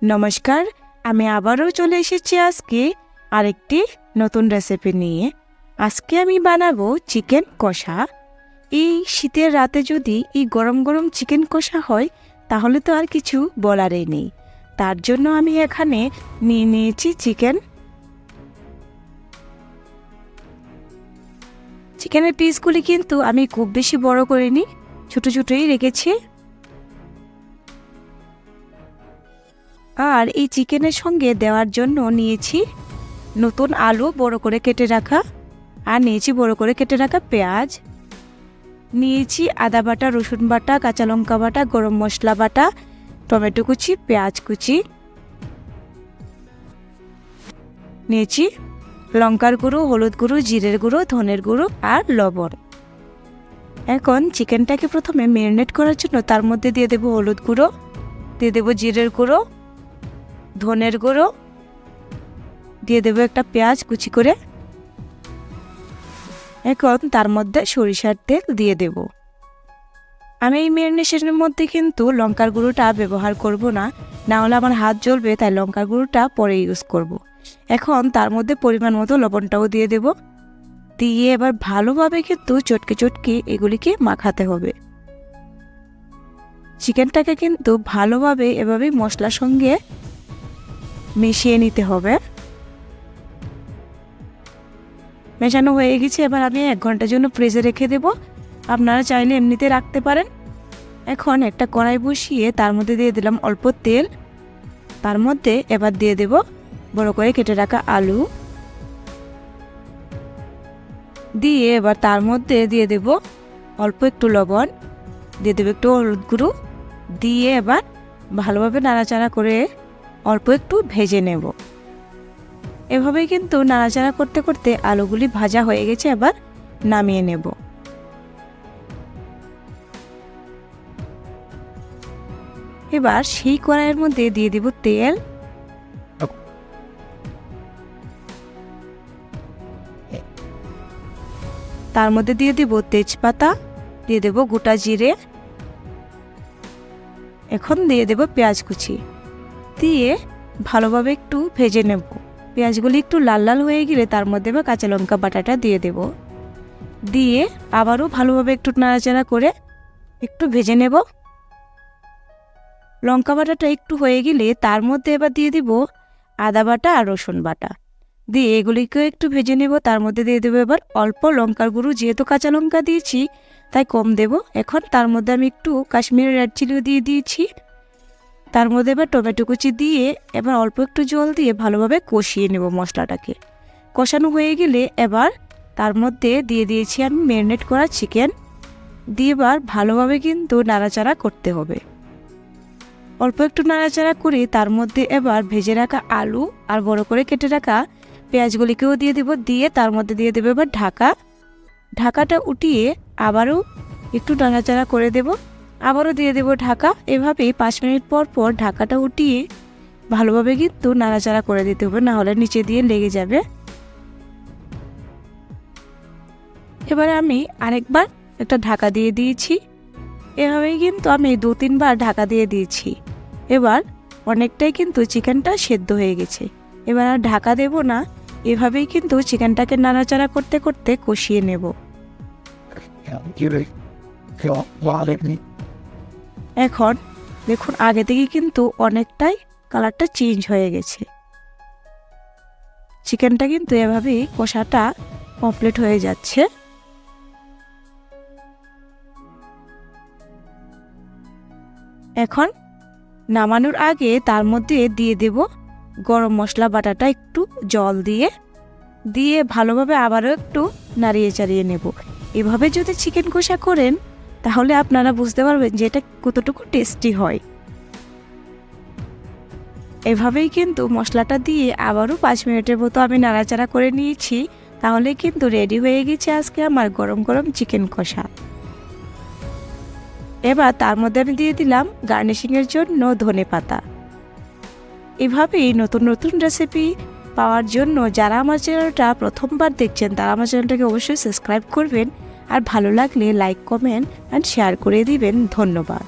নমস্কার, আমি আবারও চলে এসেছি আজকে আরেকটি নতুন রেসিপি নিয়ে। আজকে আমি বানাবো চিকেন কষা। এই শীতের রাতে যদি এই গরম গরম চিকেন কষা হয় তাহলে তো আর কিছু বলারই নেই। তার জন্য আমি এখানে নিয়ে নিয়েছি চিকেনের পিসগুলি কিন্তু আমি খুব বেশি বড় করিনি, ছোট ছোটই রেখেছি। আর এই চিকেনের সঙ্গে দেওয়ার জন্য নিয়েছি নতুন আলু বড় করে কেটে রাখা, আর নিয়েছি বড় করে কেটে রাখা পেঁয়াজ, নিয়েছি আদা বাটা, রসুন বাটা, কাঁচা লঙ্কা বাটা, গরম মশলা বাটা, টমেটো কুচি, পেঁয়াজ কুচি, নিয়েছি লঙ্কার গুঁড়ো, হলুদ গুঁড়ো, জিরের গুঁড়ো, ধনের গুঁড়ো আর লবণ। এখন চিকেনটাকে প্রথমে ম্যারিনেট করার জন্য তার মধ্যে দিয়ে দেবো হলুদ গুঁড়ো, দিয়ে দেবো জিরের গুঁড়ো, ধনের গুঁড়ো, দিয়ে দেবো একটা পেঁয়াজ কুচি করে। এখন তার মধ্যে সরিষার তেল দিয়ে দেব। আমি এই ম্যারিনেশনের মধ্যে কিন্তু লঙ্কার গুঁড়োটা ব্যবহার করব না, না হলে আমার হাত জ্বলবে, তাই লঙ্কার গুঁড়োটা পরে ইউজ করব। এখন তার মধ্যে পরিমাণ মতো লবণটাও দিয়ে দেব। দিয়ে এবার ভালোভাবে কিন্তু চটকে চটকে এগুলিকে মাখাতে হবে। চিকেনটাকে কিন্তু ভালোভাবে এভাবে মশলার সঙ্গে মিশিয়ে নিতে হবে। মেশানো হয়ে গেছে, এবার আমি 1 ঘন্টার জন্য ফ্রিজে রেখে দেব। আপনারা চাইলে এমনিতে রাখতে পারেন। এখন একটা কড়াই বসিয়ে তার মধ্যে দিয়ে দিলাম অল্প তেল। তার মধ্যে এবার দিয়ে দেব বড় করে কেটে রাখা আলু, দিয়ে এবার তার মধ্যে দিয়ে দেব অল্প একটু লবণ, দিয়ে দেব একটু হলুদ গুঁড়ো, দিয়ে এবার ভালোভাবে নাড়াচাড়া করে অল্প একটু ভেজে নেব। এভাবেই কিন্তু নাড়াচাড়া করতে করতে আলুগুলি ভাজা হয়ে গেছে, এবার নামিয়ে নেব। এবার সেই কড়াইয়ের মধ্যে দিয়ে দেব তেল, তার মধ্যে দিয়ে দেব তেজপাতা, দিয়ে দেব গোটা জিরে, এখন দিয়ে দেব পেঁয়াজ কুচি, দিয়ে ভালোভাবে একটু ভেজে নেব। পেঁয়াজগুলি একটু লাল লাল হয়ে গেলে তার মধ্যে বা কাঁচা লঙ্কা বাটাটা দিয়ে দেব। দিয়ে আবারও ভালোভাবে একটু নাড়াচাড়া করে একটু ভেজে নেব। লঙ্কা বাটাটা একটু হয়ে গেলে তার মধ্যে এবার দিয়ে দিব আদা বাটা আর রসুন বাটা, দিয়ে এগুলিকেও একটু ভেজে নেব। তার মধ্যে দিয়ে দেবো এবার অল্প লঙ্কার গুঁড়ো, যেহেতু কাঁচা লঙ্কা দিয়েছি তাই কম দেব। এখন তার মধ্যে আমি একটু কাশ্মীরি রেড চিলিও দিয়ে দিয়েছি। তার মধ্যে এবার টমেটো কুচি দিয়ে এবার অল্প একটু জল দিয়ে ভালোভাবে কষিয়ে নেব মশলাটাকে। কষানো হয়ে গেলে এবার তার মধ্যে দিয়ে দিয়েছি আমি ম্যারিনেট করা চিকেন, দিয়ে এবার ভালোভাবে কিন্তু নাড়াচাড়া করতে হবে। অল্প একটু নাড়াচাড়া করে তার মধ্যে এবার ভেজে রাখা আলু আর বড় করে কেটে রাখা পেঁয়াজগুলিকেও দিয়ে দেব। দিয়ে তার মধ্যে দিয়ে দেবো এবার ঢাকাটা উঠিয়ে আবারও একটু নাড়াচাড়া করে দেব। আবারও দিয়ে দেব ঢাকা। এভাবেই 5 মিনিট পর পর ঢাকাটা উঠিয়ে ভালোভাবে কিন্তু নাড়াচাড়া করে দিতে হবে, না হলে নিচে দিয়ে লেগে যাবে। এবারে আমি আরেকবার একটা ঢাকা দিয়ে দিয়েছি। এভাবেই কিন্তু আমি 2-3 বার ঢাকা দিয়ে দিয়েছি। এবার অনেকটাই কিন্তু চিকেনটা সেদ্ধ হয়ে গেছে। এবার আর ঢাকা দেব না, এভাবেই কিন্তু চিকেনটাকে নাড়াচাড়া করতে করতে কষিয়ে নেব। এখন দেখুন আগে থেকে কিন্তু অনেকটাই কালারটা চেঞ্জ হয়ে গেছে। চিকেনটা কিন্তু এভাবেই কষাটা কমপ্লিট হয়ে যাচ্ছে। এখন নামানোর আগে তার মধ্যে দিয়ে দেব গরম মশলা বাটাটা একটু জল দিয়ে ভালোভাবে আবারও একটু নাড়িয়ে চাড়িয়ে নেব। এভাবে যদি চিকেন কষা করেন তাহলে আপনারা বুঝতে পারবেন যে এটা কতটুকু টেস্টি হয়। এভাবেই কিন্তু মশলাটা দিয়ে আবারও 5 মিনিটের মতো আমি নাড়াচাড়া করে নিয়েছি। তাহলে কিন্তু রেডি হয়ে গেছে আজকে আমার গরম গরম চিকেন কষা। এবার তার মধ্যে আমি দিয়ে দিলাম গার্নিশিংয়ের জন্য ধনেপাতা। এভাবেই নতুন নতুন রেসিপি পাওয়ার জন্য যারা আমার চ্যানেলটা প্রথমবার দেখছেন তারা আমার চ্যানেলটাকে অবশ্যই সাবস্ক্রাইব করবেন, আর ভালো লাগলে লাইক, কমেন্ট অ্যান্ড শেয়ার করে দিবেন। ধন্যবাদ।